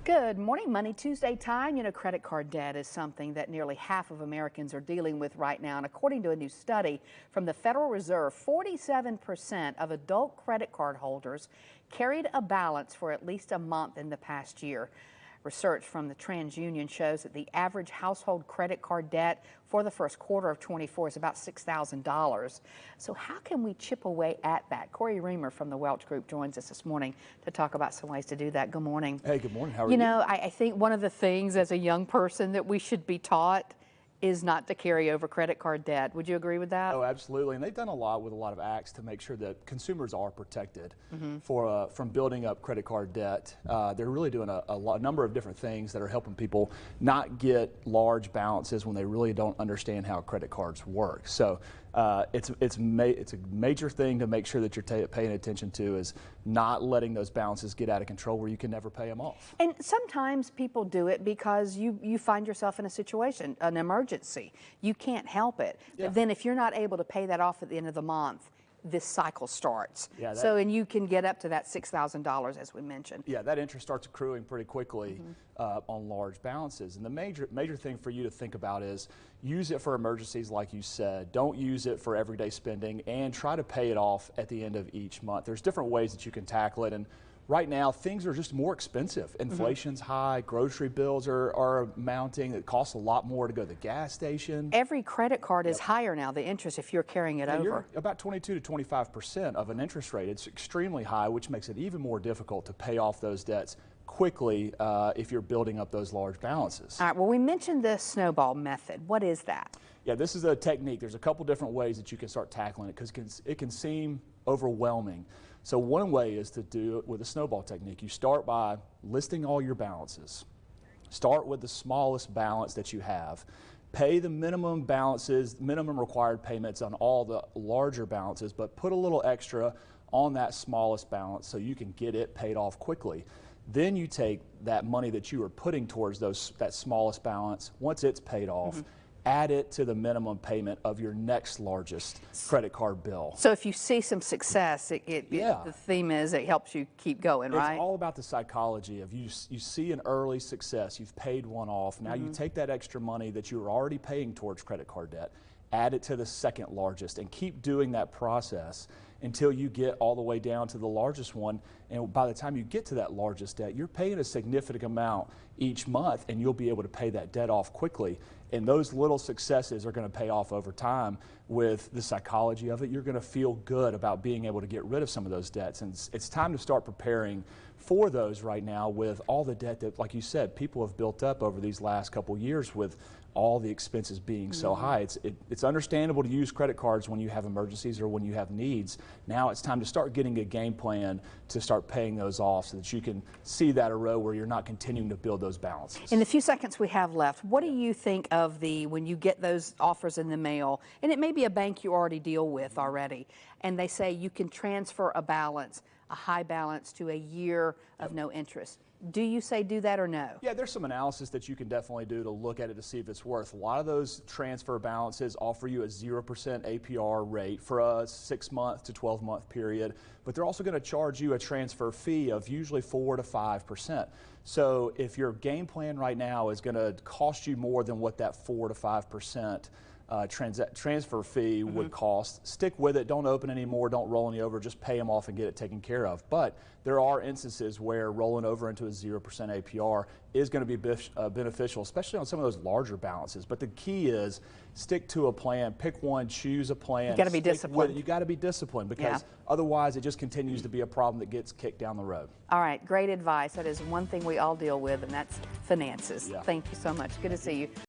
Good morning. Money Tuesday time. You know, credit card debt is something that nearly half of Americans are dealing with right now. And according to a new study from the Federal Reserve, 47% of adult credit card holders carried a balance for at least a month in the past year. Research from the TransUnion shows that the average household credit card debt for the first quarter of 24 is about $6,000. So how can we chip away at that? Cory Reamer from the Welch Group joins us this morning to talk about some ways to do that. Good morning. Hey, good morning. How are you? You know, I think one of the things as a young person that we should be taught is not to carry over credit card debt. Would you agree with that? Oh, absolutely. And they've done a lot with a lot of acts to make sure that consumers are protected from building up credit card debt. They're really doing a number of different things that are helping people not get large balances when they really don't understand how credit cards work. So it's a major thing to make sure that you're paying attention to, is not letting those balances get out of control where you can never pay them off. And sometimes people do it because you find yourself in a situation, an emergency. You can't help it. Yeah. But then if you're not able to pay that off at the end of the month, this cycle starts. Yeah, and you can get up to that $6,000 as we mentioned. Yeah, that interest starts accruing pretty quickly on large balances. And the major thing for you to think about is use it for emergencies, like you said. Don't use it for everyday spending, and try to pay it off at the end of each month. There's different ways that you can tackle it. And right now, things are just more expensive. Inflation's high, grocery bills are mounting. It costs a lot more to go to the gas station. Every credit card is higher now, the interest, if you're carrying it over. You're about 22 to 25% of an interest rate. It's extremely high, which makes it even more difficult to pay off those debts quickly if you're building up those large balances. All right, well, we mentioned the snowball method. What is that? Yeah, this is a technique. There's a couple different ways that you can start tackling it, because it can seem overwhelming. So one way is to do it with a snowball technique. You start by listing all your balances. Start with the smallest balance that you have. Pay the minimum balances, minimum required payments on all the larger balances, but put a little extra on that smallest balance so you can get it paid off quickly. Then you take that money that you are putting towards that smallest balance, once it's paid off, add it to the minimum payment of your next largest credit card bill. So if you see some success, the theme is it helps you keep going, right? It's all about the psychology of you see an early success, you've paid one off, now you take that extra money that you were already paying towards credit card debt, add it to the second largest, and keep doing that process until you get all the way down to the largest one. And by the time you get to that largest debt, you're paying a significant amount each month, and you'll be able to pay that debt off quickly. And those little successes are going to pay off over time. With the psychology of it, you're going to feel good about being able to get rid of some of those debts. And it's time to start preparing for those right now, with all the debt that, like you said, people have built up over these last couple years with all the expenses being so high. It's understandable to use credit cards when you have emergencies or when you have needs. Now it's time to start getting a game plan to start paying those off, so that you can see that erode where you're not continuing to build those balances. In the few seconds we have left, what do you think of when you get those offers in the mail, and it may be a bank you already deal with already, and they say you can transfer a balance, a high balance, to a year of no interest? Do you say do that or no? Yeah, there's some analysis that you can definitely do to look at it to see if it's worth. A lot of those transfer balances offer you a 0% APR rate for a 6-month to 12-month period, but they're also going to charge you a transfer fee of usually 4 to 5%. So if your game plan right now is going to cost you more than what that 4 to 5% transfer fee would cost, stick with it. Don't open any more, don't roll any over, just pay them off and get it taken care of. But there are instances where rolling over into a 0% APR is going to be beneficial, especially on some of those larger balances. But the key is stick to a plan, pick one, choose a plan. You got to be disciplined. You got to be disciplined, because otherwise it just continues to be a problem that gets kicked down the road. All right, great advice. That is one thing we all deal with, and that's finances. Yeah. Thank you so much. Good to see you.